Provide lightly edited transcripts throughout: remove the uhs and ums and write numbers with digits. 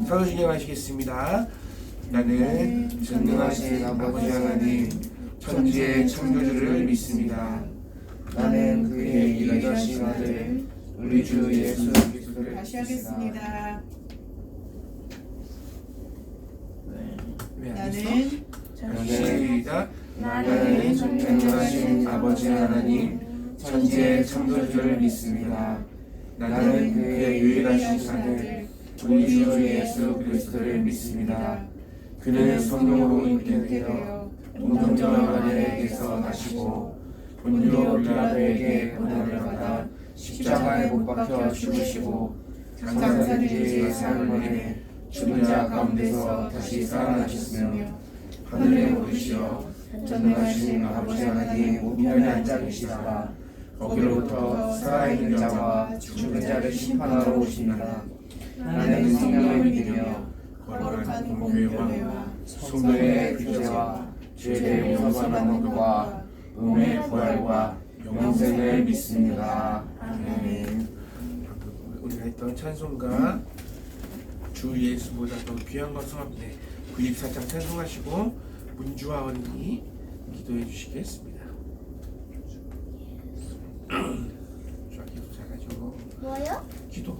서두시게 마시겠습니다. 나는 전능하신 아버지 하나님 천지의 창조주를 믿습니다. 나는 그의 일하신 아들 우리 주 예수 그리스도를 다시 하겠습니다. 나는 시작. 나는 전능하신 아버지 하나님 천지의 창조주를 믿습니다. 나는 그의 유일하신 아들 우리 주 예수 그리스도를 믿습니다. 그는 성령으로 잉태되어 동정녀 마리아에게서 나시고 본디오 빌라도에게 고난을 받아 십자가에 못 박혀 죽으시고 장사된 뒤에 사흘 만에 죽은 자 가운데서 다시 살아나셨으며 하늘에 오르시어 전능하신 아버지 하나님 우편에 앉아 계시다가 거기로부터 살아있는 자와 죽은 자를 심판하러 오십니다. 나는 성령을 믿으며 거룩한 공교회와 성도의 교제와 죄의 용서받는 것과 몸의 부활과 영생을 믿습니다. 아멘. 우리가 했던 찬송가 주 예수보다 더 귀한 것은 없네 94장 찬송하시고 문주아 언니 기도해 주시겠습니다. 저 기도 잘하죠. 뭐요? 기도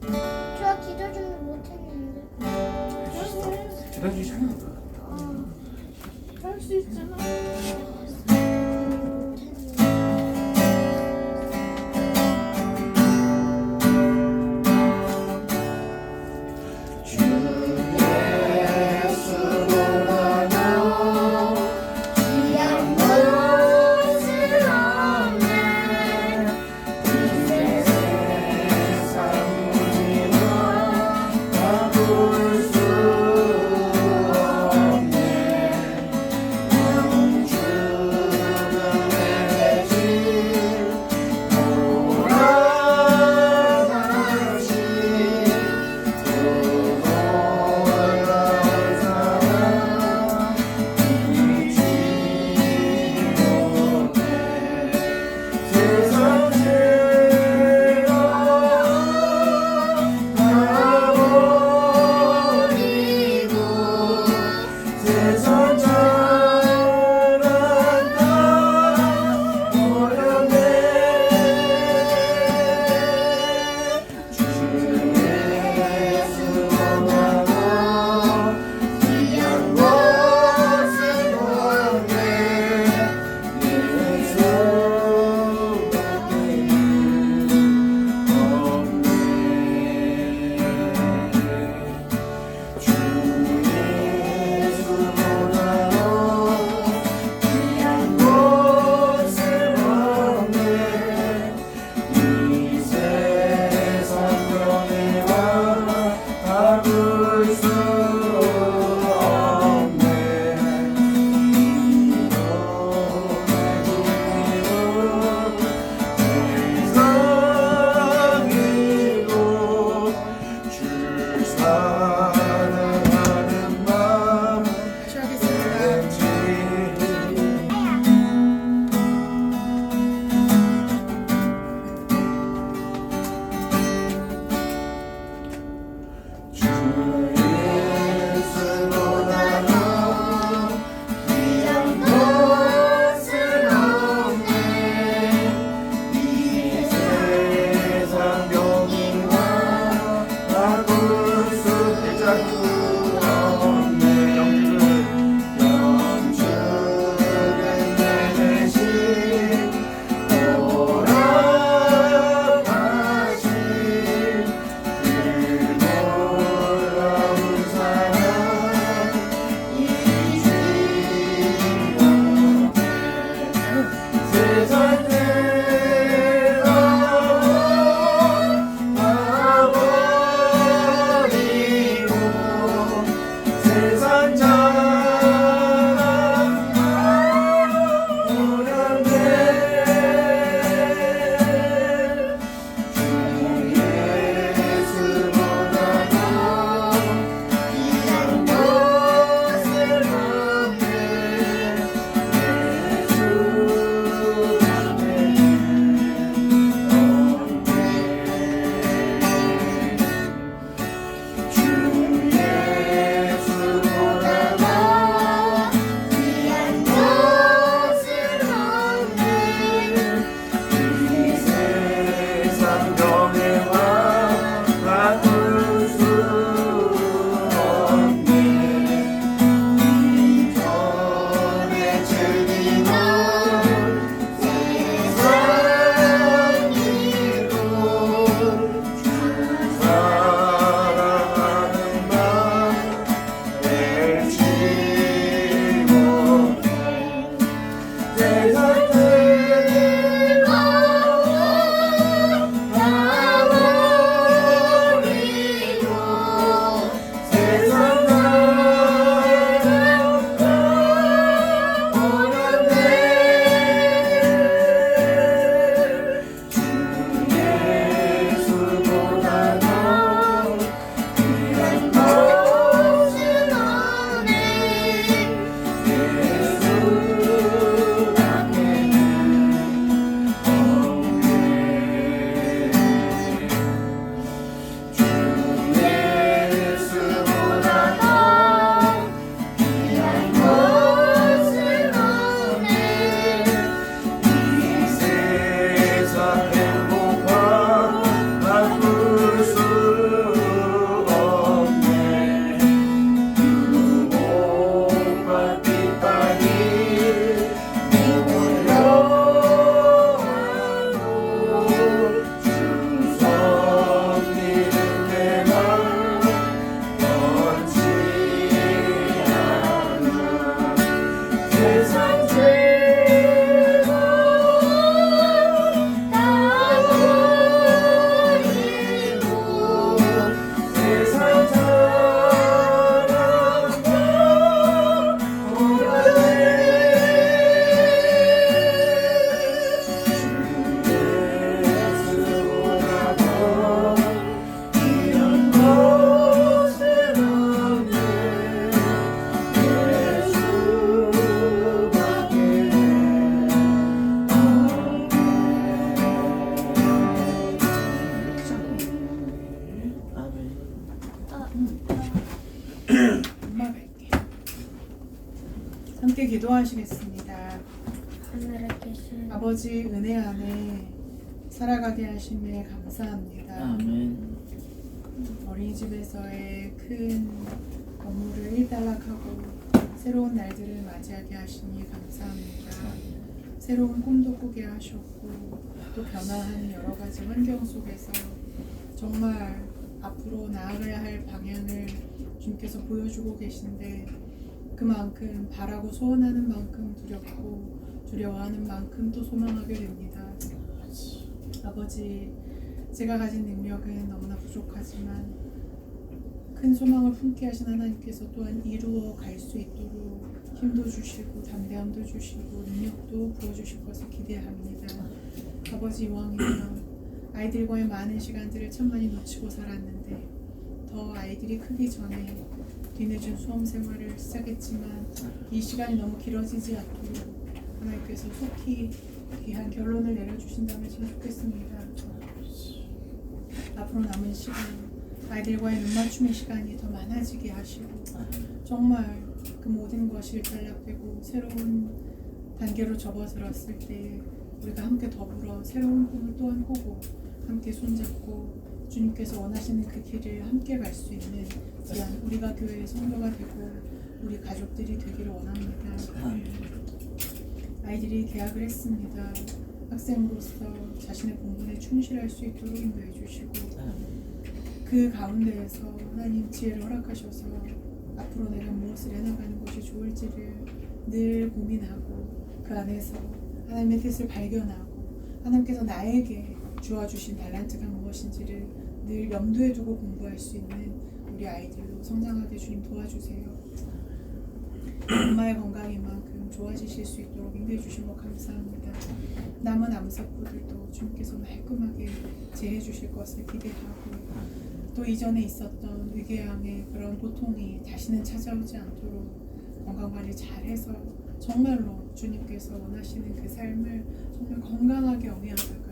저 기도 준비 못했는데. 할 수 있어. 지난주에 잘한 거. 할 수 있잖아. 함께 기도하시겠습니다. 하늘에 계신 아버지 은혜 안에 살아가게 하심에 감사합니다. 아멘. 어린이집에서의 큰 업무를 일단락하고 새로운 날들을 맞이하게 하시니 감사합니다. 새로운 꿈도 꾸게 하셨고 또 변화하는 여러 가지 환경 속에서 정말 앞으로 나아가야 할 방향을 주님께서 보여주고 계신데 그만큼 바라고 소원하는 만큼 두렵고 두려워하는 만큼 또 소망하게 됩니다. 아버지, 제가 가진 능력은 너무나 부족하지만 큰 소망을 품게 하신 하나님께서 또한 이루어 갈 수 있도록 힘도 주시고 담대함도 주시고 능력도 부어주실 것을 기대합니다. 아버지, 이왕이면 아이들과의 많은 시간들을 참 많이 놓치고 살았는데 더 아이들이 크기 전에 뒤늦은 수험 생활을 시작했지만 이 시간이 너무 길어지지 않도록 하나님께서 속히 귀한 결론을 내려주신다면 참 좋겠습니다. 앞으로 남은 시간 아이들과의 눈맞춤의 시간이 더 많아지게 하시고 정말 그 모든 것이 일단락되고 새로운 단계로 접어들었을 때 우리가 함께 더불어 새로운 꿈을 또한 꾸고 함께 손잡고 주님께서 원하시는 그 길을 함께 갈 수 있는 귀한 우리가 교회의 성도가 되고 우리 가족들이 되기를 원합니다. 아이들이 개학을 했습니다. 학생으로서 자신의 본분에 충실할 수 있도록 인도해 주시고 그 가운데에서 하나님 지혜를 허락하셔서 앞으로 내가 무엇을 해나가는 것이 좋을지를 늘 고민하고 그 안에서 하나님의 뜻을 발견하고 하나님께서 나에게 주어주신 달란트가 무엇인지를 늘 염두에 두고 공부할 수 있는 우리 아이들로 성장하게 주님 도와주세요. 엄마의 건강이 만큼 좋아지실 수 있도록 인도해 주신 것 감사합니다. 남은 암석부들도 주님께서 말끔하게 제해 주실 것을 기대하고 또 이전에 있었던 위궤양의 그런 고통이 다시는 찾아오지 않도록 건강관리 잘해서 정말로 주님께서 원하시는 그 삶을 정말 건강하게 영위하다가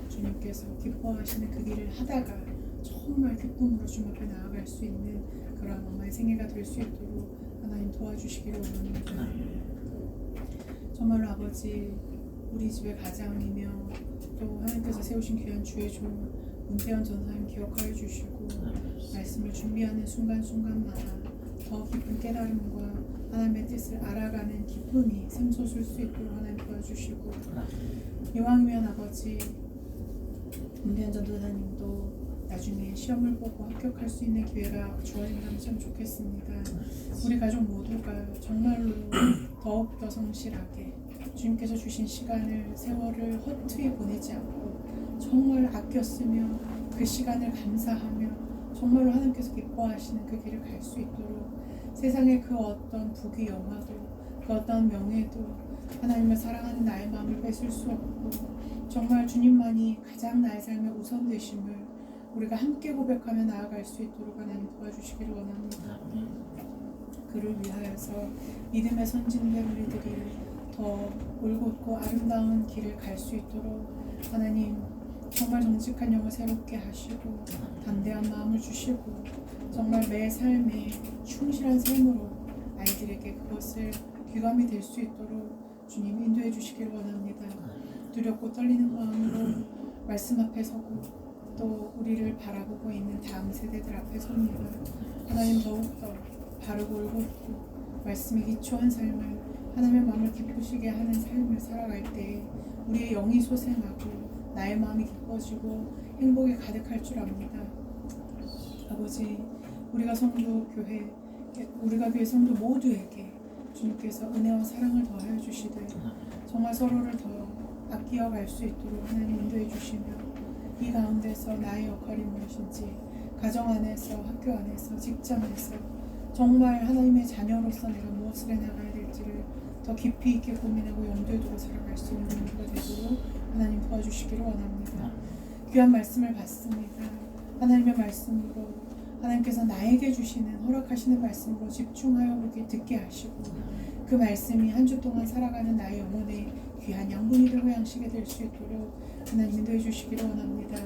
주님께서 기뻐하시는 그 길을 하다가 정말 기쁨으로 주님 앞에 나아갈 수 있는 그런 엄마의 생애가 될 수 있도록 하나님 도와주시기를 원합니다. 정말로 아버지, 우리 집의 가장이며 또 하나님께서 세우신 귀한 주의 종 문태현 전사님 기억하여 주시고 말씀을 준비하는 순간순간마다 더 깊은 깨달음과 하나님의 뜻을 알아가는 기쁨이 샘솟을 수 있도록 하나님 도와주시고 이왕이면 아버지 문태현 전도사님도 나중에 시험을 보고 합격할 수 있는 기회가 주어진다면 참 좋겠습니다. 우리 가족 모두가 정말로 더욱더 성실하게 주님께서 주신 시간을 세월을 허투루 보내지 않고 정말 아껴 쓰며 그 시간을 감사하며 정말로 하나님께서 기뻐하시는 그 길을 갈 수 있도록 세상의 그 어떤 부귀 영화도 그 어떤 명예도 하나님을 사랑하는 나의 마음을 뺏을 수 없고 정말 주님만이 가장 나의 삶의 우선 되심을 우리가 함께 고백하며 나아갈 수 있도록 하나님 도와주시기를 원합니다. 그를 위하여서 믿음의 선진된 우리들이 더 올곧고 아름다운 길을 갈 수 있도록 하나님 정말 정직한 영을 새롭게 하시고 담대한 마음을 주시고 정말 매 삶에 충실한 삶으로 아이들에게 그것을 귀감이 될 수 있도록 주님 인도해 주시길 원합니다. 두렵고 떨리는 마음으로 말씀 앞에 서고 또 우리를 바라보고 있는 다음 세대들 앞에 섭니다. 하나님 더욱더 바르고 올곧고 말씀에 기초한 삶을 하나님의 마음을 기쁘시게 하는 삶을 살아갈 때 우리의 영이 소생하고 나의 마음이 기뻐지고 행복이 가득할 줄 압니다. 아버지, 우리가 성도 교회, 우리가 교회 성도 모두에게 주님께서 은혜와 사랑을 더하여 주시되 정말 서로를 더 아끼어 갈 수 있도록 하나님 인도해 주시며 이 가운데서 나의 역할이 무엇인지 가정 안에서 학교 안에서 직장에서 정말 하나님의 자녀로서 내가 무엇을 해나가야 될지를 더 깊이 있게 고민하고 염두에 두고 살아갈 수 있는 우리가 되도록 하나님 도와주시기를 원합니다. 귀한 말씀을 받습니다. 하나님의 말씀으로 하나님께서 나에게 주시는 허락하시는 말씀으로 집중하여 보게 듣게 하시고 그 말씀이 한 주 동안 살아가는 나의 영혼의 귀한 양분이 되고 양식이 될 수 있도록 하나님 인도해 주시기를 원합니다.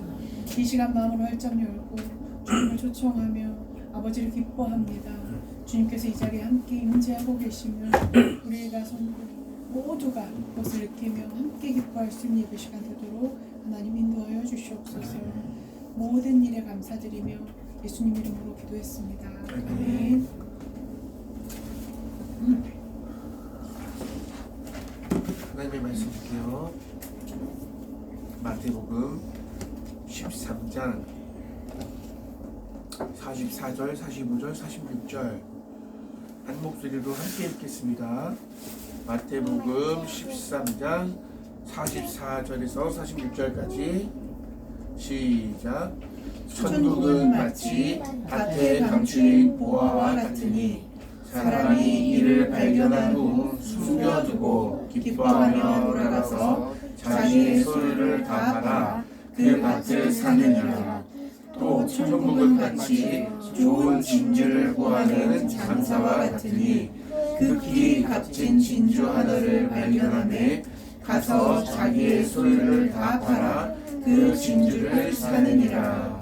이 시간 마음으로 활짝 열고 주님을 초청하며 아버지를 기뻐합니다. 주님께서 이 자리에 함께 임재하고 계시면 우리가 성도 모두가 그것을 느끼며 함께 기뻐할 수 있는 예배 시간 되도록 하나님 인도하여 주시옵소서. 모든 일에 감사드리며 예수님 이름으로 기도했습니다. 아멘. 하나님의 말씀 드릴게요. 마태복음 13장 44절, 45절, 46절 한 목소리로 함께 읽겠습니다. 마태복음 13장 44절에서 46절까지 시작. 천국은 마치 밭에 감추인 보화와 같으니 사람이 이를 발견한 후 숨겨두고 기뻐하며 돌아가서 자기의 소유를 다 팔아 그 밭을 사느니라. 또 천국은 마치 좋은 진주를 구하는 장사와 같으니 극히 값진 진주 하나를 발견하매 가서 자기의 소유를 다 팔아 그 진주를 사느니라.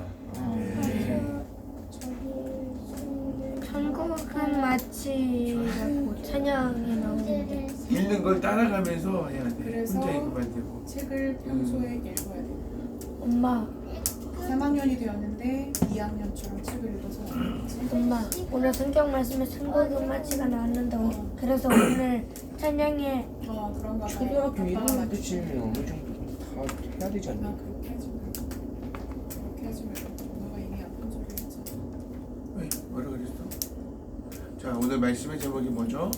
천국은 마치라고 찬양에 나오는데 읽는 걸 따라가면서 해야 돼. 그래서 혼자 읽으면 안 되고. 책을 평소에 읽어야 돼요. 엄마 3학년이 되었는데 2학년처럼 책을 읽어서 엄마 오늘 성경 말씀에 천국은 마치가 나왔는데 그래서 오늘 찬양에 그런가 봐요. 초등학교 아빠가 1학년 맞추- 때쯤이면 어느 정도 다 해야 되지 않나? 그렇게 하지 말고 그렇게 하지 말고 너가 이미 아픈 소리 했잖아. 왜? 뭐라 그랬어? 자, 오늘 말씀의 제목이 뭐죠?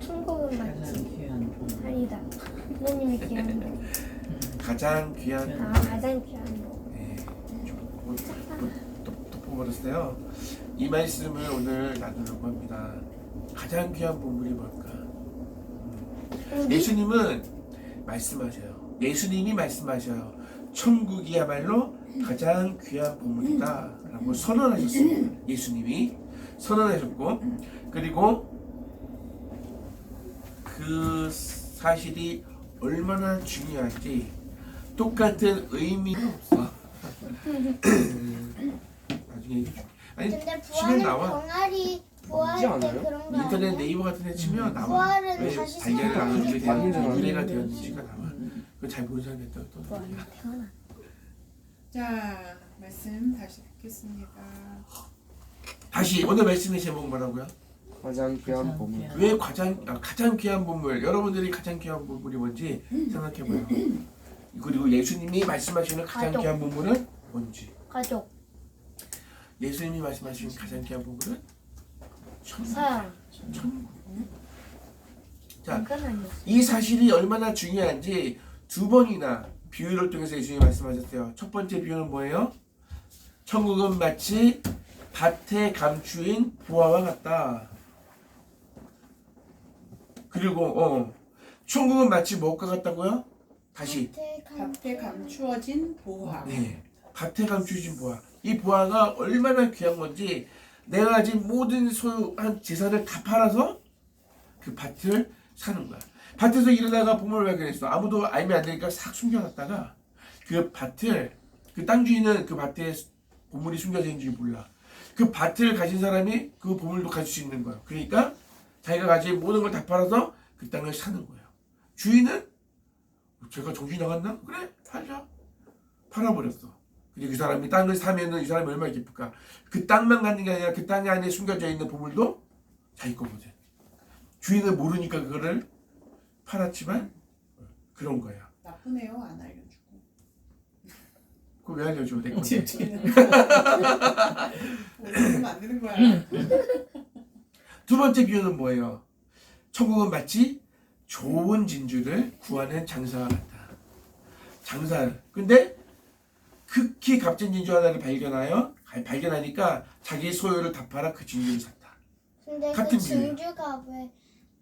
천국은 마치 아니다 하나님이 귀한 거 가장 귀한 가장 귀한 거 네, 돋보버렸어요. 이 말씀을 오늘 나누려고 합니다. 가장 귀한 보물이 뭘까? 예수님은 말씀하셔요. 예수님이 말씀하셔요. 천국이야말로 가장 귀한 보물이다 라고 선언하셨습니다. 예수님이 선언하셨고, 그리고 그 사실이 얼마나 중요한지 똑같은 의미가 없어. 나중에 얘기해. 아니 근데 치면 부활은 나와. 병아리 부활 있지 때 않아요? 그런 거 인터넷 아니야? 네이버 같은 데 치면 나와. 부활은 왜 다시 달걀을 살아나요? 나눠주게 많이는 되는 안 미래가 되는데. 되었는지가 나와. 그거 잘 모르는 사람이 또 태어나 자, 말씀 다시 듣겠습니다. 다시 오늘 말씀의 제목 뭐라고요? 가장 귀한 보물. 왜 가장 귀한 보물? 여러분들이 가장 귀한 보물이 뭔지 생각해봐요. 그리고 예수님이 말씀하시는 가장 가족. 귀한 보물은 뭔지. 가족 예수님이 말씀하시는 가장 귀한 보물은 천국. 사랑 천국. 자, 그건 아니었어 이 사실이 얼마나 중요한지 두 번이나 비유를 통해서 예수님이 말씀하셨어요. 첫 번째 비유는 뭐예요? 천국은 마치 밭에 감추인 보화와 같다. 그리고 천국은 마치 무엇과 같다고요? 다시 밭에 감추어진 보화. 네, 밭에 감추진 보화. 이 보화가 얼마나 귀한 건지 내가 가진 모든 소유한 재산을 다 팔아서 그 밭을 사는 거야. 밭에서 일어나가 보물을 발견했어. 아무도 알면 안 되니까 싹 숨겨놨다가 그 밭을 그 땅 주인은 그 밭에 보물이 숨겨져 있는지 몰라. 그 밭을 가진 사람이 그 보물도 가질 수 있는 거야. 그러니까 자기가 가진 모든 걸 다 팔아서 그 땅을 사는 거예요. 주인은 제가 정신 나갔나? 그래 팔자. 팔아버렸어. 근데 그 사람이 땅을 사면은 이 사람이 얼마나 기쁠까? 그 땅만 갖는 게 아니라 그 땅 안에 숨겨져 있는 보물도 자기 거거든. 주인은 모르니까 그거를 팔았지만 그런 거야. 나쁘네요. 안 알려주고. 그거 왜 알려줘? 내 건데. 오늘 안 되는 거야. 두 번째 비유는 뭐예요? 천국은 마치 좋은 진주를 구하는 장사와 같다. 장사를. 근데 극히 값진 진주 하나를 발견하니까 자기 소유를 다 팔아 그 진주를 샀다. 근데 같은 그 비유예요. 진주가 왜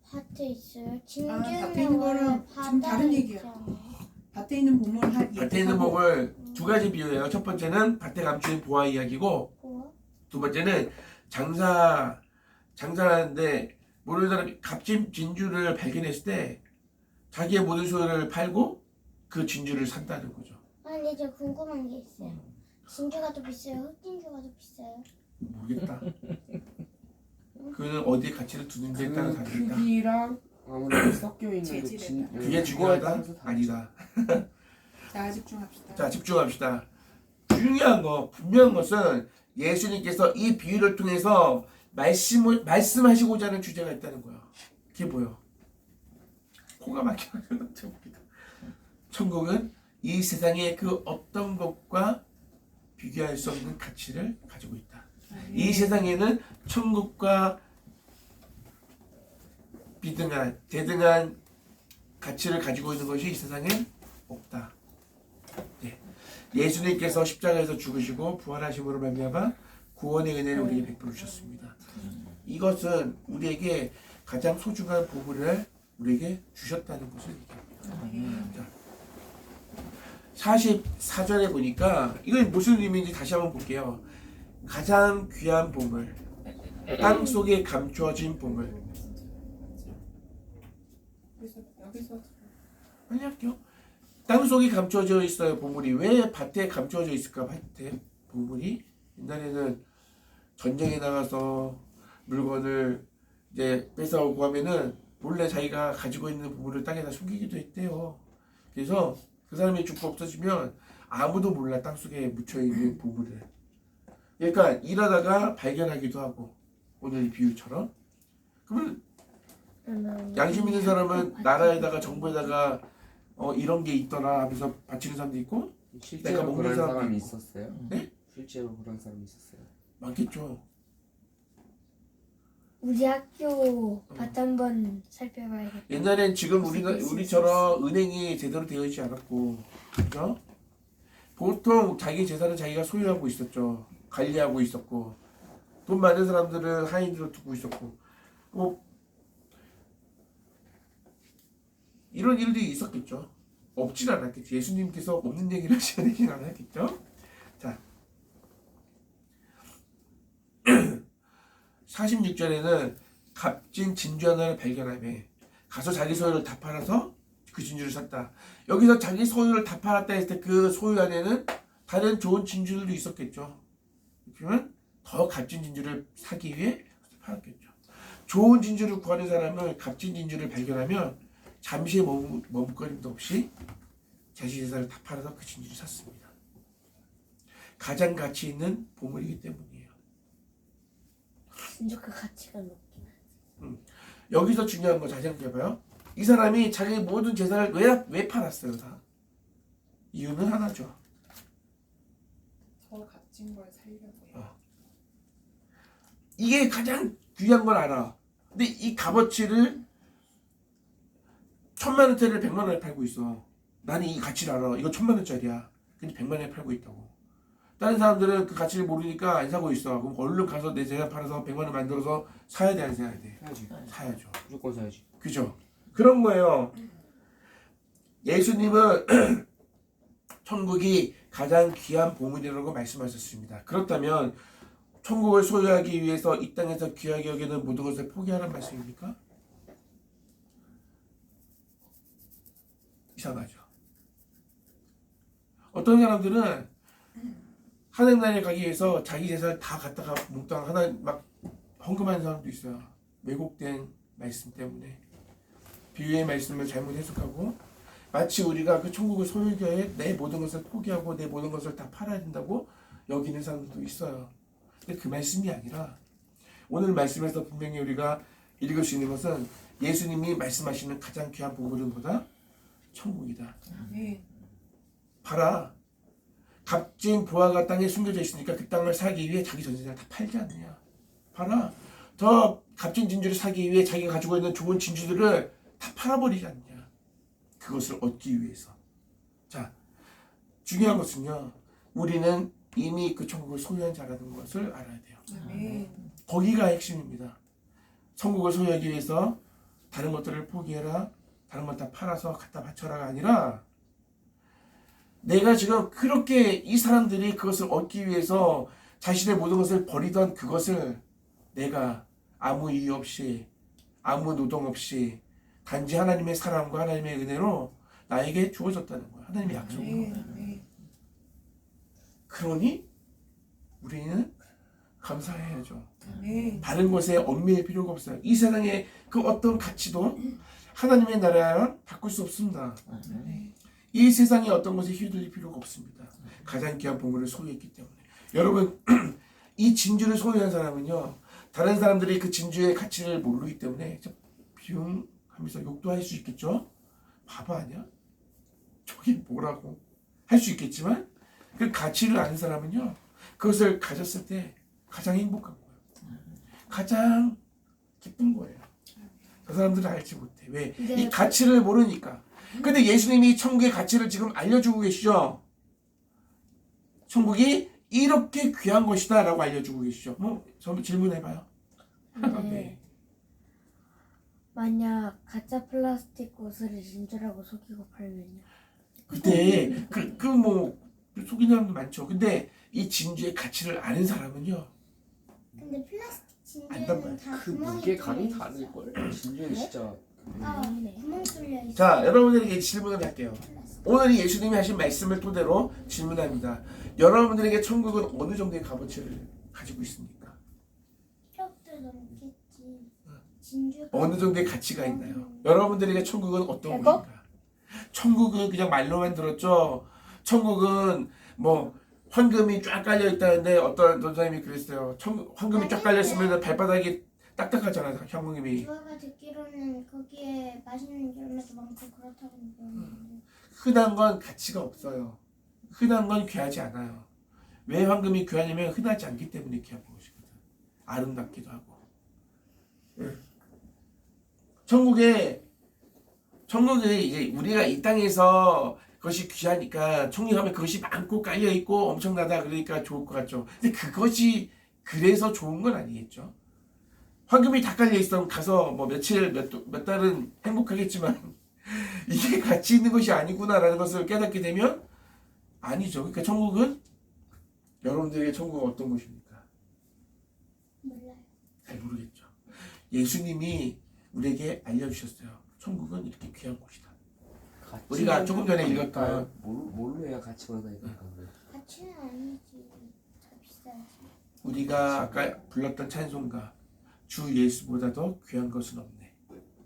밭에 있어요? 밭에 진주는 있는 거랑 원래 지금 다른 바다에 얘기야. 있잖아요. 밭에 있는 보물 밭에 있는 목을 두 가지 비유예요. 첫 번째는 밭에 감추인 보화 이야기고, 뭐? 두 번째는 장사하는데 모르는 사람이 값진 진주를 발견했을 때 자기의 모든 소유를 팔고 그 진주를 산다는 거죠. 아니 저 궁금한 게 있어요. 진주가 더 비싸요? 흑진주가 더 비싸요? 모르겠다. 그는 어디에 가치를 두는지에 따라 그 다르다. 크기랑 아무래도 섞여 있는 그 재질에 진. 그게 그거에 중요하다? 따라서 다르죠. 아니다. 자, 집중합시다. 자, 집중합시다. 중요한 거, 분명한 것은 예수님께서 이 비유를 통해서 말씀하시고자 하는 주제가 있다는 거야. 그게 뭐야? 코가 막혀가지고 천국은 이 세상의 그 어떤 것과 비교할 수 없는 가치를 가지고 있다. 이 세상에는 천국과 비등한, 대등한 가치를 가지고 있는 것이 이 세상엔 없다. 네. 예수님께서 십자가에서 죽으시고 부활하심으로 말미암아 구원의 은혜를 우리에게 베풀어 주셨습니다. 이것은 우리에게 가장 소중한 보물을 우리에게 주셨다는 것을 얘기합니다. 자, 44절에 보니까 이건 무슨 의미인지 다시 한번 볼게요. 가장 귀한 보물, 땅 속에 감추어진 보물. 여기서 빨리 할게요. 땅 속에 감춰져 있어요. 보물이 왜 밭에 감춰져 있을까? 밭에 보물이 옛날에는 전쟁에 나가서 물건을 이제 뺏어오고 하면은 몰래 자기가 가지고 있는 보물을 땅에다 숨기기도 했대요. 그래서 그 사람이 죽고 없어지면 아무도 몰라, 땅 속에 묻혀 있는 보물을. 그러니까 일하다가 발견하기도 하고, 오늘 이 비유처럼. 그러면 양심 있는 사람은 나라에다가 정부에다가 이런 게 있더라 하면서 바치는 사람도 있고, 내가 실제로 먹는 그런 사람도 사람이 있고. 있었어요? 네? 실제로 그런 사람이 있었어요? 많겠죠. 우리 학교 밭 한번 살펴봐야겠다. 옛날엔 지금 우리처럼 은행이 제대로 되어 있지 않았고, 그죠? 보통 자기 재산은 자기가 소유하고 있었죠. 관리하고 있었고, 돈 많은 사람들은 하인으로 두고 있었고, 뭐 이런 일들이 있었겠죠. 없진 않았겠지. 예수님께서 없는 얘기를 하시진 않았겠죠. 자, 46절에는 값진 진주 하나를 발견하며 가서 자기 소유를 다 팔아서 그 진주를 샀다. 여기서 자기 소유를 다 팔았다 했을 때 그 소유 안에는 다른 좋은 진주들도 있었겠죠. 그러면 더 값진 진주를 사기 위해 팔았겠죠. 좋은 진주를 구하는 사람은 값진 진주를 발견하면 잠시의 머뭇거림도 없이 자신의 재산을 다 팔아서 그 진주를 샀습니다. 가장 가치 있는 보물이기 때문이에요. 진짜 그 가치가 높긴. 여기서 중요한 거 잘 생각해봐요. 이 사람이 자기 모든 재산을 왜 팔았어요? 다 이유는 하나죠. 더 값진 걸 살려고요. 이게 가장 귀한 걸 알아. 근데 이 값어치를 1,000,000원짜리를 100만원에 팔고 있어. 나는 이 가치를 알아. 이거 1,000,000원짜리야. 근데 100만원에 팔고 있다고. 다른 사람들은 그 가치를 모르니까 안 사고 있어. 그럼 얼른 가서 내 재산 팔아서 100만원 만들어서 사야 돼, 안 사야 돼? 사야지. 사야죠. 무조건 사야지. 그죠? 그런 거예요. 예수님은 천국이 가장 귀한 보물이라고 말씀하셨습니다. 그렇다면 천국을 소유하기 위해서 이 땅에서 귀하게 여기는 모든 것을 포기하라는 말씀입니까? 이상하죠. 어떤 사람들은 하늘나라에 가기 위해서 자기 재산을 다 갖다가 몽땅 하나 막 헌금하는 사람도 있어요. 왜곡된 말씀 때문에 비유의 말씀을 잘못 해석하고 마치 우리가 그 천국을 소유하기 위해 내 모든 것을 포기하고 내 모든 것을 다 팔아야 된다고 여기는 사람들도 있어요. 근데 그 말씀이 아니라 오늘 말씀에서 분명히 우리가 읽을 수 있는 것은 예수님이 말씀하시는 가장 귀한 보물은 뭐다? 천국이다. 네. 봐라. 값진 보화가 땅에 숨겨져 있으니까 그 땅을 사기 위해 자기 전세를 다 팔지 않느냐. 봐라. 더 값진 진주를 사기 위해 자기가 가지고 있는 좋은 진주들을 다 팔아버리지 않느냐. 그것을 얻기 위해서. 자, 중요한 것은요. 우리는 이미 그 천국을 소유한 자라는 것을 알아야 돼요. 네. 거기가 핵심입니다. 천국을 소유하기 위해서 다른 것들을 포기해라. 다른 것 다 팔아서 갖다 바쳐라가 아니라 내가 지금 그렇게 이 사람들이 그것을 얻기 위해서 자신의 모든 것을 버리던 그것을 내가 아무 이유 없이 아무 노동 없이 단지 하나님의 사랑과 하나님의 은혜로 나에게 주어졌다는 거야. 하나님의 약속으로. 네. 네. 그러니 우리는 감사해야죠. 아멘. 다른 것에 얽매일 필요가 없어요. 이 세상의 그 어떤 가치도 하나님의 나라랑 바꿀 수 없습니다. 아멘. 이 세상의 어떤 것에 휘둘릴 필요가 없습니다. 가장 귀한 보물을 소유했기 때문에. 여러분, 이 진주를 소유한 사람은요, 다른 사람들이 그 진주의 가치를 모르기 때문에 비용 하면서 욕도 할 수 있겠죠. 바보 아니야? 저게 뭐라고 할 수 있겠지만 그 가치를 아는 사람은요, 그것을 가졌을 때 가장 행복한 거예요. 가장 기쁜 거예요. 그 사람들은 알지 못해. 왜? 네. 이 가치를 모르니까. 근데 예수님이 천국의 가치를 지금 알려주고 계시죠. 천국이 이렇게 귀한 것이다 라고 알려주고 계시죠. 뭐 전부 질문해봐요. 네. 만약 가짜 플라스틱 옷을 진주라고 속이고 팔면요? 그때 뭐 속이는 사람도 많죠. 근데 이 진주의 가치를 아는 사람은요, 근데 플라스틱 안단 진주에는 다 그 구멍이 무게감이 뚫려 다를걸? 진주는 진짜 아, 구멍 뚫려 있어. 자, 여러분들에게 질문을 할게요. 오늘 이 예수님이 하신 말씀을 토대로 질문합니다. 여러분들에게 천국은 어느 정도의 값어치를 가지고 있습니까? 1억도 넘겠지. 진주가 어느 정도의 가치가 있나요? 여러분들에게 천국은 어떤 백억? 곳인가? 천국은 그냥 말로만 들었죠. 천국은 뭐 황금이 쫙 깔려 있다는데 어떤 전사님이 그랬어요. 황금이 쫙 깔려 있으면 발바닥이 딱딱하잖아, 황금이. 주아가 듣기로는 거기에 맛있는 열매도 많고 그렇다고 들었는데. 흔한 건 가치가 없어요. 흔한 건 귀하지 않아요. 왜 황금이 귀하냐면 흔하지 않기 때문에 귀한 것이거든. 아름답기도 하고. 천국에 이제 우리가 이 땅에서 그것이 귀하니까 천국에 가면 그것이 많고 깔려 있고 엄청나다 그러니까 좋을 것 같죠. 근데 그것이 그래서 좋은 건 아니겠죠. 황금이 다 깔려 있으면 가서 뭐 며칠 몇 달은 행복하겠지만 이게 가치 있는 것이 아니구나라는 것을 깨닫게 되면 아니죠. 그러니까 천국은 여러분들에게 천국은 어떤 곳입니까? 몰라요. 잘 모르겠죠. 예수님이 우리에게 알려주셨어요. 천국은 이렇게 귀한 곳이다. 우리가 조금 전에 읽었던 뭘로 해야 같이 보다니까 그래. 가치는 아니지. 다 비싸지. 우리가 아까 불렀던 찬송가 주 예수보다도 귀한 것은 없네.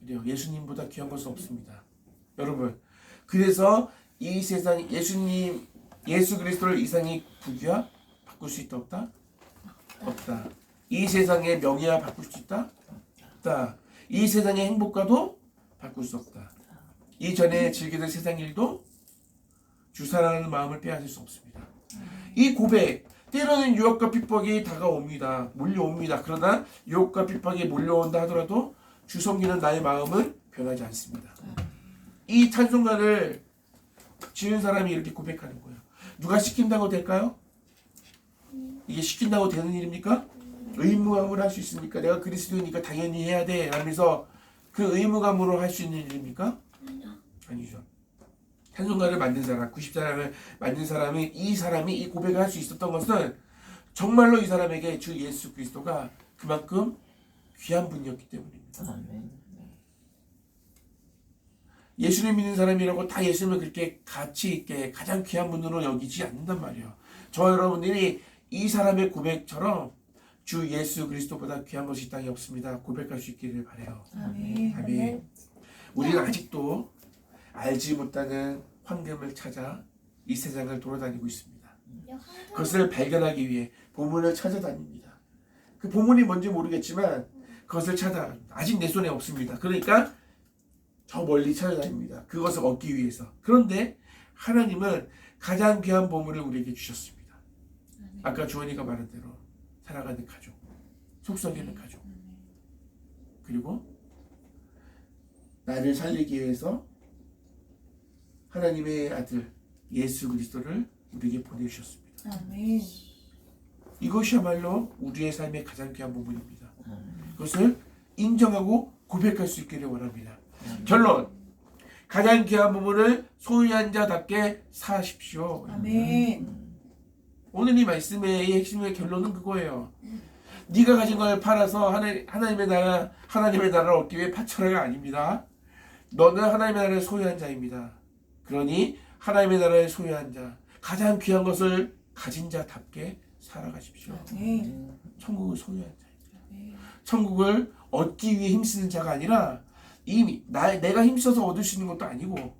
그래요. 예수님보다 귀한 것은 없습니다. 여러분, 그래서 이 세상 예수 그리스도를 이상이 부귀와 바꿀 수 있다 없다? 없다. 이 세상의 명예와 바꿀 수 있다? 없다. 이 세상의 행복과도 바꿀 수 없다. 이전에 즐기던 세상 일도 주 사랑하는 마음을 빼앗을 수 없습니다. 이 고백, 때로는 유혹과 핍박이 다가옵니다. 몰려옵니다. 그러나 유혹과 핍박이 몰려온다 하더라도 주 섬기는 나의 마음은 변하지 않습니다. 이 찬송가를 지은 사람이 이렇게 고백하는 거예요. 누가 시킨다고 될까요? 이게 시킨다고 되는 일입니까? 의무감으로 할 수 있습니까? 내가 그리스도이니까 당연히 해야 돼 하면서 그 의무감으로 할 수 있는 일입니까? 아니죠. 찬송가를 만든 사람, 90사랑을 만든 사람이 이 고백을 할 수 있었던 것은 정말로 이 사람에게 주 예수 그리스도가 그만큼 귀한 분이었기 때문입니다. 예수를 믿는 사람이라고 다 예수님을 그렇게 가치 있게 가장 귀한 분으로 여기지 않는단 말이에요. 저 여러분들이 이 사람의 고백처럼 주 예수 그리스도보다 귀한 것이 이 땅에 없습니다. 고백할 수 있기를 바라요. 아멘. 아멘. 우리는 아직도 알지 못하는 황금을 찾아 이 세상을 돌아다니고 있습니다. 그것을 발견하기 위해 보물을 찾아다닙니다. 그 보물이 뭔지 모르겠지만 그것을 찾아 아직 내 손에 없습니다. 그러니까 저 멀리 찾아다닙니다. 그것을 얻기 위해서. 그런데 하나님은 가장 귀한 보물을 우리에게 주셨습니다. 아까 주원이가 말한 대로 살아가는 가족, 속썩이는 가족, 그리고 나를 살리기 위해서 하나님의 아들 예수 그리스도를 우리에게 보내주셨습니다. 아멘. 이것이야말로 우리의 삶의 가장 귀한 부분입니다. 그것을 인정하고 고백할 수 있기를 원합니다. 결론, 가장 귀한 부분을 소유한 자답게 사십시오. 아멘. 오늘 이 말씀의 핵심의 결론은 그거예요. 네가 가진 걸 팔아서 하나님의 나라를 얻기 위해 파천하가 아닙니다. 너는 하나님의 나라를 소유한 자입니다. 그러니 하나님의 나라를 소유한 자, 가장 귀한 것을 가진 자답게 살아가십시오. 아멘. 천국을 소유한 자. 아멘. 천국을 얻기 위해 힘쓰는 자가 아니라 이미 내가 힘써서 얻을 수 있는 것도 아니고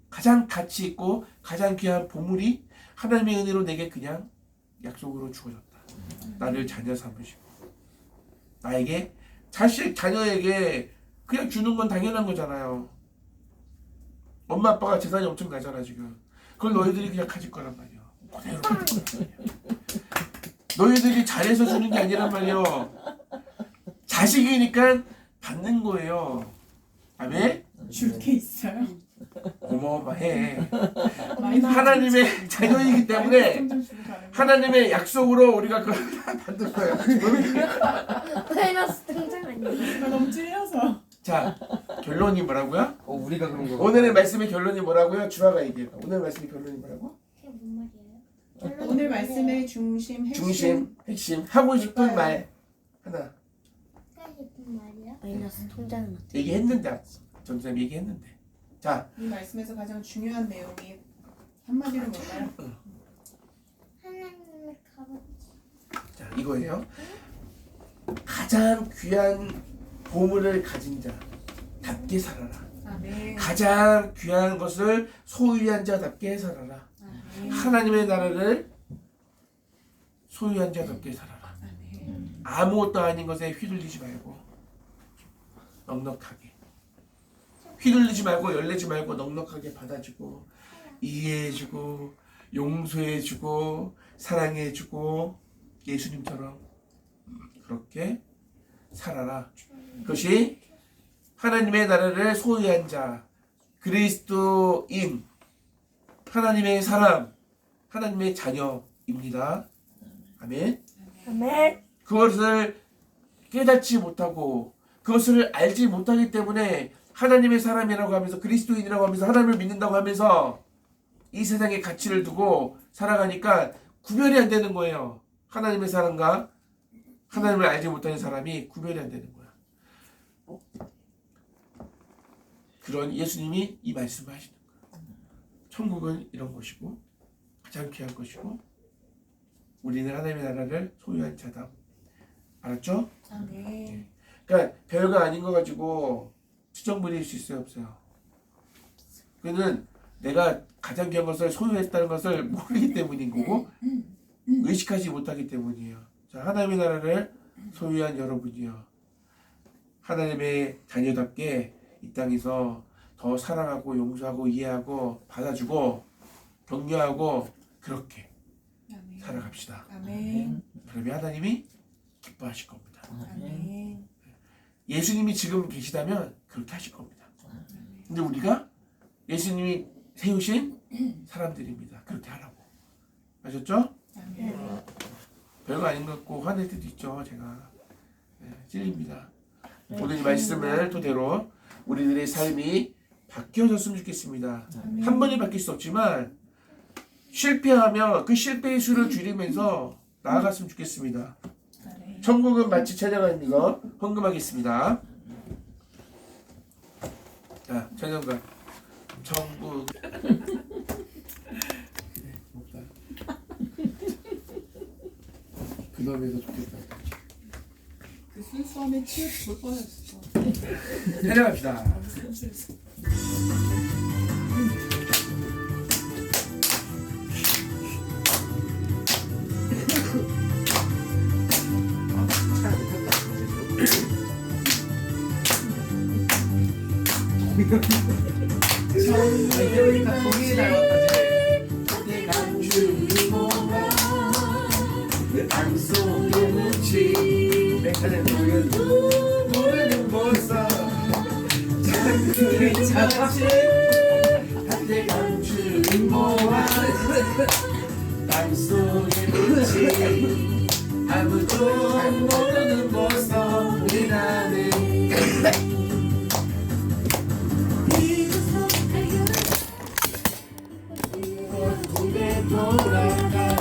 가장 가치 있고 가장 귀한 보물이 하나님의 은혜로 내게 그냥 약속으로 주어졌다. 나를 자녀 삼으시고 나에게 자녀에게 그냥 주는 건 당연한 거잖아요. 엄마 아빠가 재산이 엄청 나잖아 지금. 그걸 너희들이 그냥 가질 거란 말이야. 그대로 가질 거란 말이야. 너희들이 잘해서 주는 게 아니란 말이야. 자식이니까 받는 거예요. 아멘? 줄 게 있어요. 어마어마해. 많이 하나님의 자녀이기 때문에 점점 주고 가는 거. 하나님의 약속으로 우리가 그걸 다 받는 거예요. 마이너스 등장 아니에요? 나 너무 찔려서. 자, 결론이 뭐라고요? 우리가 그런 거. 오늘의 말씀의 결론이 뭐라고요? 주아가 얘기해봐. 오늘 말씀의 결론이 뭐라고? 그게 뭔 말이에요? 오늘 말씀의 중심, 핵심. 중심, 핵심, 하고 싶은 말 하나 하고 싶은 말이야? 마이너스 통장은 어때? 얘기했는데 전쌤 얘기했는데. 자, 이 말씀에서 가장 중요한 내용이 한마디로 뭘까요? 하나님의 값어치. 자 이거예요. 가장 귀한 보물을 가진 자답게 살아라. 아멘. 가장 귀한 것을 소유한 자답게 살아라. 아멘. 하나님의 나라를 소유한 자답게 살아라. 아멘. 아무것도 아닌 것에 휘둘리지 말고 넉넉하게 휘둘리지 말고 열내지 말고 넉넉하게 받아주고 이해해주고 용서해주고 사랑해주고 예수님처럼 그렇게 살아라. 그것이 하나님의 나라를 소유한 자, 그리스도인, 하나님의 사람, 하나님의 자녀입니다. 아멘. 아멘. 그것을 깨닫지 못하고 그것을 알지 못하기 때문에 하나님의 사람이라고 하면서 그리스도인이라고 하면서 하나님을 믿는다고 하면서 이 세상에 가치를 두고 살아가니까 구별이 안 되는 거예요. 하나님의 사람과 하나님을 알지 못하는 사람이 구별이 안 되는 거야. 그런 예수님이 이 말씀을 하시는 거야. 천국은 이런 것이고 가장 귀한 것이고 우리는 하나님의 나라를 소유한 자다. 알았죠? 아멘. 그러니까 별거 아닌 거 가지고 추정 부릴 수 있어요, 없어요? 그는 내가 가장 귀한 것을 소유했다는 것을 모르기 때문인 거고 의식하지 못하기 때문이에요. 자, 하나님의 나라를 소유한 여러분이요. 하나님의 자녀답게 이 땅에서 더 사랑하고 용서하고 이해하고 받아주고 격려하고 그렇게 아멘. 살아갑시다. 아멘. 그러면 하나님이 기뻐하실 겁니다. 아멘. 예수님이 지금 계시다면 그렇게 하실 겁니다. 근데 우리가 예수님이 세우신 사람들입니다. 그렇게 하라고. 아셨죠? 아멘. 별거 아닌 것 같고 화낼 때도 있죠. 제가 찔립니다. 오늘 이 말씀을 토대로 우리들의 삶이 바뀌어졌으면 좋겠습니다. 한 번에 바뀔 수 없지만 실패하면 그 실패의 수를 줄이면서 나아갔으면 좋겠습니다. 아멘. 천국은 마치 찬양하는 이거 헌금하겠습니다. 자, 찬양가 천국 그놈에서 좋겠다. 그 순수함에 치여 죽을 뻔했어. 찬양합시다. 순수했어. 그러니까 거기에 닮았다 주님과 땅속에 묻힌 백화된 모르는 모습 장그리 잡지 한대간 주님과 땅속에 묻힌 아무도 모르는 모습이라는 돌아가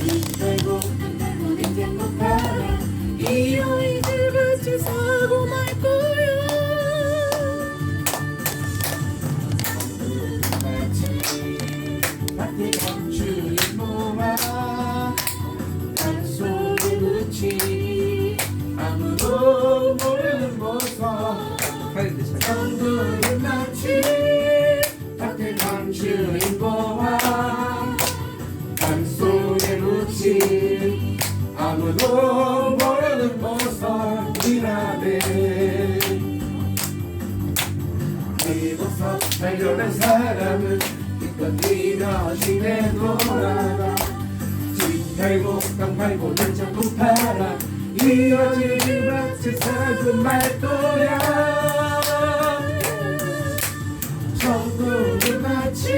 이대고 인생고 팔아 이 아이들 같이 사고 말 거야 마치 밭에 감추인 모아 땅속 묻지 아무도 모르는 모습 성도는 마치 밭에 감추인 보화 땅 속에 묻지 아무도 모르는 모습이라네 이곳서 발견한 사람은 기껏 뛰며 시내 돌아가 집 팔고 땅 팔고 냉장고 팔아 이어진 밭을 사고 말 거야 천국은 마치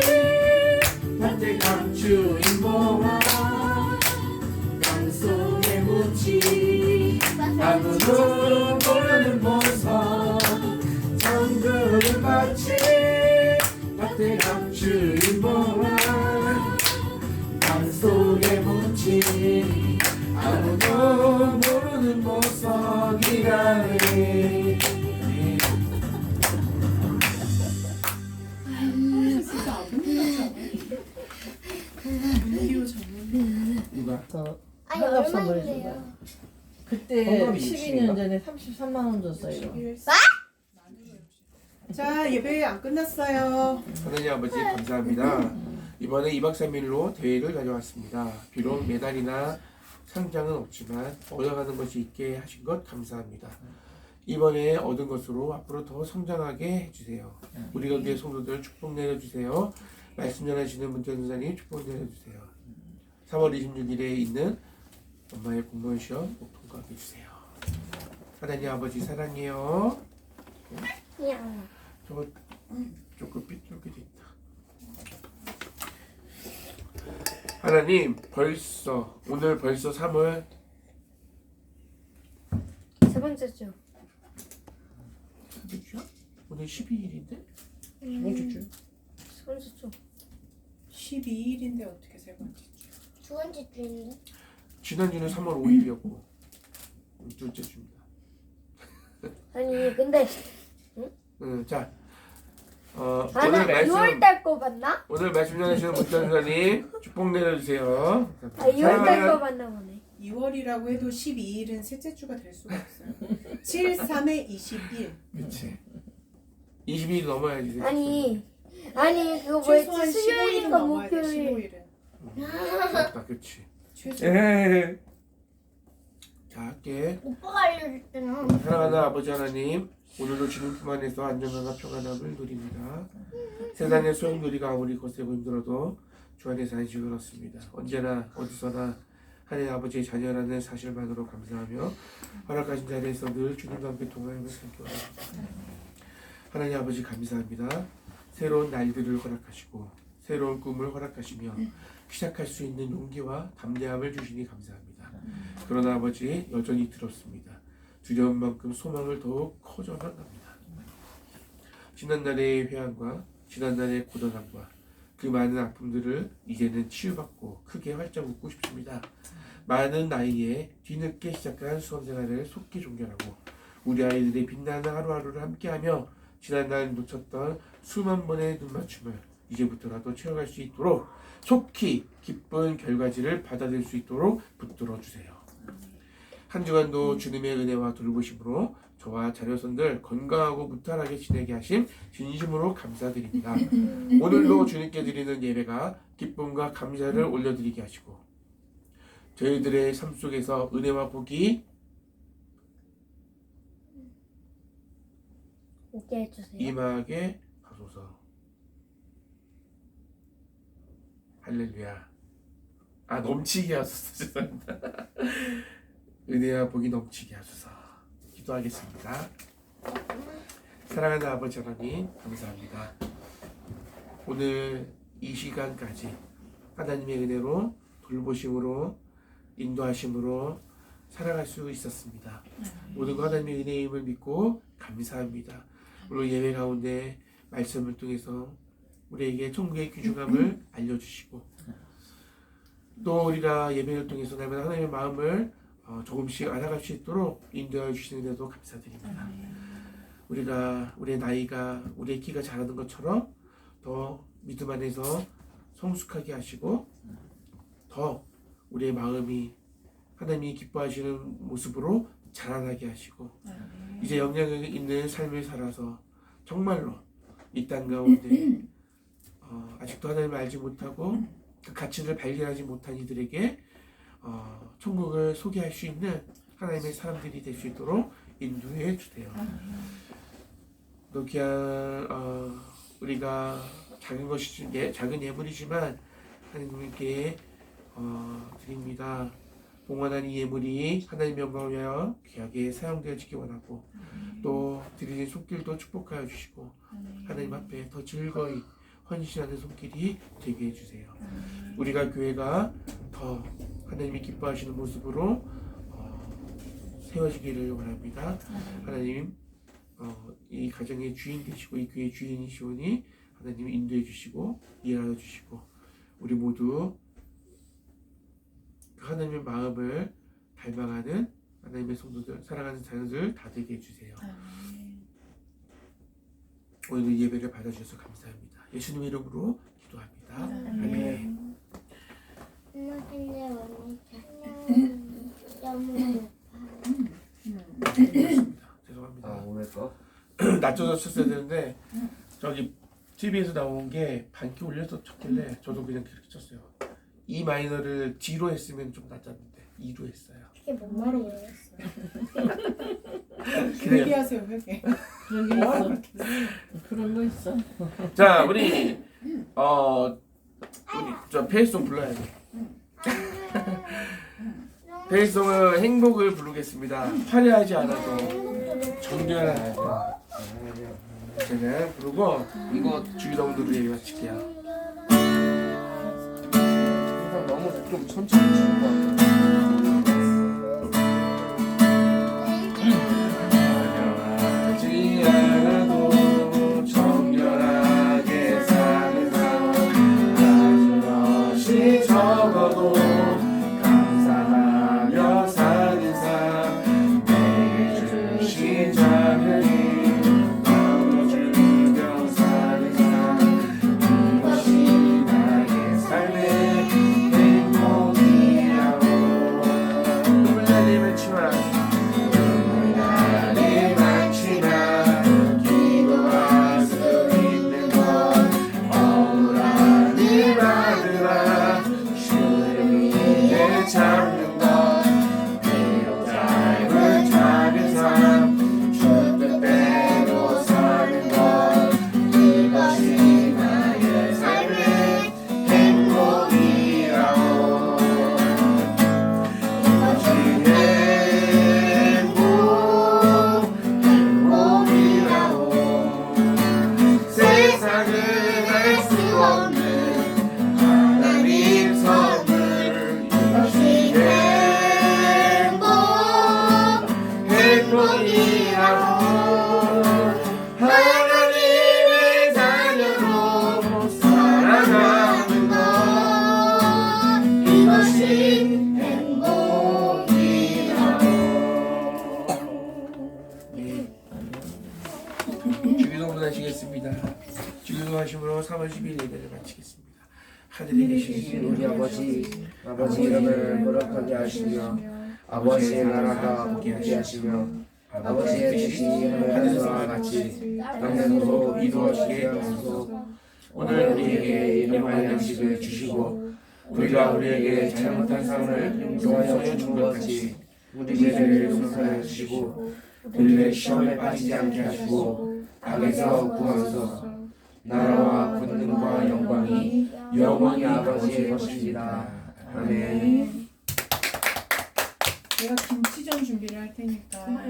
밭에 감추인 보화 땅 속에 묻지 아무도 모르는 모습 천국은 마치 밭에 감추인 보화 땅 속에 묻지 아무도 모르는 모습이라네. 진짜 아픈 문기호 전문. 누가? 아니 환갑 선물 얼마인데요? 그때 환갑이 12년 전에 33만 원 줬어요. 자 예배 안 끝났어요. 하나님 아버지 감사합니다. 이번에 2박 3일로 대회를 다녀왔습니다. 비록 메달이나 상장은 없지만 얻어가는 것이 있게 하신 것 감사합니다. 이번에 얻은 것으로 앞으로 더 성장하게 해주세요. 우리 가게 성도들 축복 내려주세요. 말씀 전하시는 문전사님 축복 내려주세요. 3월 26일에 있는 엄마의 공무원 시험 꼭 통과하게 해주세요. 하나님 아버지 사랑해요. 그냥 저거 조금 삐뚤게 있다. 하나님 오늘 벌써 3월 세 번째 주. 오늘 12일인데? 이번 주. 세 번째 주. 12일인데 어떻게 세 번째 주? 두 번째 주인데. 지난주는 3월 5일이었고 둘째 주입니다. 아니 근데 자 나 오늘 말씀 6월달 거 봤나? 오늘 말씀 전하시는 문전사님 축복 내려주세요. 아 6월달 거 봤나 보네. 2월이라고 해도 12일은 셋째 주가 될 수가 없어요. 7, 3에 21. 그렇지. 22일 넘어야지. 아니 그거 뭐였지? 최소한 15일은 수요일인가 넘어야 돼. 목요일. 15일은. 맞다, 그렇지. 최소. 자, 할게. 오빠가 알려줬잖아. 사랑하는 아버지 하나님, 오늘도 주님 품 안에서 안정감과 평안함을 누립니다. 세상의 소용돌이가 아무리 거세고 힘들어도 주 안에서 안식을 얻습니다. 언제나 어디서나 하나님 아버지의 자녀라는 사실만으로 감사하며 허락하신 자리에서 늘 주님과 함께 동행하며 살게 하옵소서. 하나님 아버지 감사합니다. 새로운 날들을 허락하시고 새로운 꿈을 허락하시며 시작할 수 있는 용기와 담대함을 주시니 감사합니다. 그러나 아버지 여전히 두렵습니다. 두려운 만큼 소망을 더욱 커져나갑니다. 지난날의 회한과 지난날의 고단함과 그 많은 아픔들을 이제는 치유받고 크게 활짝 웃고 싶습니다. 많은 나이에 뒤늦게 시작한 수험생활을 속히 종결하고 우리 아이들의 빛나는 하루하루를 함께하며 지난날 놓쳤던 수만 번의 눈맞춤을 이제부터라도 채워갈 수 있도록 속히 기쁜 결과지를 받아들일 수 있도록 붙들어 주세요. 한 주간도 주님의 은혜와 돌보심으로 저와 자녀손들 건강하고 무탈하게 지내게 하심 진심으로 감사드립니다. 오늘도 주님께 드리는 예배가 기쁨과 감사를 올려드리게 하시고 저희들의 삶 속에서 은혜와 복이 오게 해주세요. 임하게 하소서. 할렐루야. 넘치게 하소서. 죄송합니다. 은혜와 복이 넘치게 하소서. 기도하겠습니다. 사랑하는 아버지 하나님 감사합니다. 오늘 이 시간까지 하나님의 은혜로 돌보심으로 인도하심으로 살아갈 수 있었습니다. 모든 거 하나님의 은혜임을 믿고 감사합니다. 오늘 예배 가운데 말씀을 통해서 우리에게 천국의 귀중함을 알려주시고 또 우리가 예배를 통해서 날마다 하나님의 마음을 조금씩 알아갈 수 있도록 인도하여 주시는 데도 감사드립니다. 우리가 우리의 나이가 우리의 키가 자라는 것처럼 더 믿음 안에서 성숙하게 하시고 더 우리의 마음이 하나님이 기뻐하시는 모습으로 자라나게 하시고 이제 영향력 있는 삶을 살아서 정말로 이 땅 가운데 아직도 하나님을 알지 못하고 그 가치를 발견하지 못한 이들에게 천국을 소개할 수 있는 하나님의 사람들이 될 수 있도록 인도해 주세요. 또 귀한 우리가 작은 예물이지만 하나님께 드립니다. 봉헌한 이 예물이 하나님 영광을 위하여 귀하게 사용되어지기 원하고 또 드리는 손길도 축복하여 주시고 하나님 앞에 더 즐거이 헌신하는 손길이 되게 해주세요. 우리가 교회가 더 하나님이 기뻐하시는 모습으로 세워지기를 원합니다. 하나님 이 가정의 주인 되시고 이 교회의 주인이시오니 하나님이 인도해 주시고 이해하여 주시고 우리 모두 하나님의 마음을 닮아가는 하나님의 성도들, 사랑하는 자녀들 다 되게 해주세요. 오늘 예배를 받아주셔서 감사합니다. 예수님 이름으로 기도합니다. 아멘. 죄송합니다. 오늘 거? 낮춰서 쳤어야 되는데 저기 TV에서 나온 게 반키 올려서 쳤길래 저도 그냥 그렇게 쳤어요. E 마이너를 D로 했으면 좀 낮았는데 E로 했어요. 그게 뭔 말이에요? 그래요. 회개하세요, 회개. 그런 게 있어. 그런 거 있어. 자 우리 저 페이송 불러야 돼. 페이송은 행복을 부르겠습니다. 화려하지 않아도 정결한 제가 부르고 이거 주기도문으로 얘기 마칠게요. 항상 너무 좀 천천히 치는 것 같아. 화려하지 않아도 정결하게 사는 사람 것이 적어도 감사하며 사는 사람 내게 주신 작은 힘 나눠주며 사는 사람 이것이 나의 삶의 행복이라고 눈물 날림을 치마 눈물 날림을 치마 기도할 수 있는 것 억울한 일 아들아 주를 위해 참는 것 비록 짧은 작은 삶 주 뜻대로 사는 것 이것이 나의 삶의 행복이라고 이것이 행복이라고 세상은 알 수 없는 하나님 선물 이것이 행복이라고 하나님의 자녀로 살아가는 것 이것이 행복이라고. 네. 주기도문 하시겠습니다. 주기도 하심으로 3월 10일 예배를 마치겠습니다. 하늘에 계신 우리 아버지 이름을 거룩하게 하시며 아버지의 나라가 오게 하시며 아버지의 뜻이 하늘에서와 같이 땅에서도 이루어지게 하소서. 오늘 우리에게 일용할 양식을 주시고 우리가 우리에게 잘못한 사람을 용서하여 준 것 같이 우리 죄를 용서하여 주시고 우리를 시험에 빠지지 않게 하시고 악에서 구하소서. 나라와 권능과 영광이 영원히 아버지의 것입니다. 아멘. 내가 김치전 준비를 할 테니까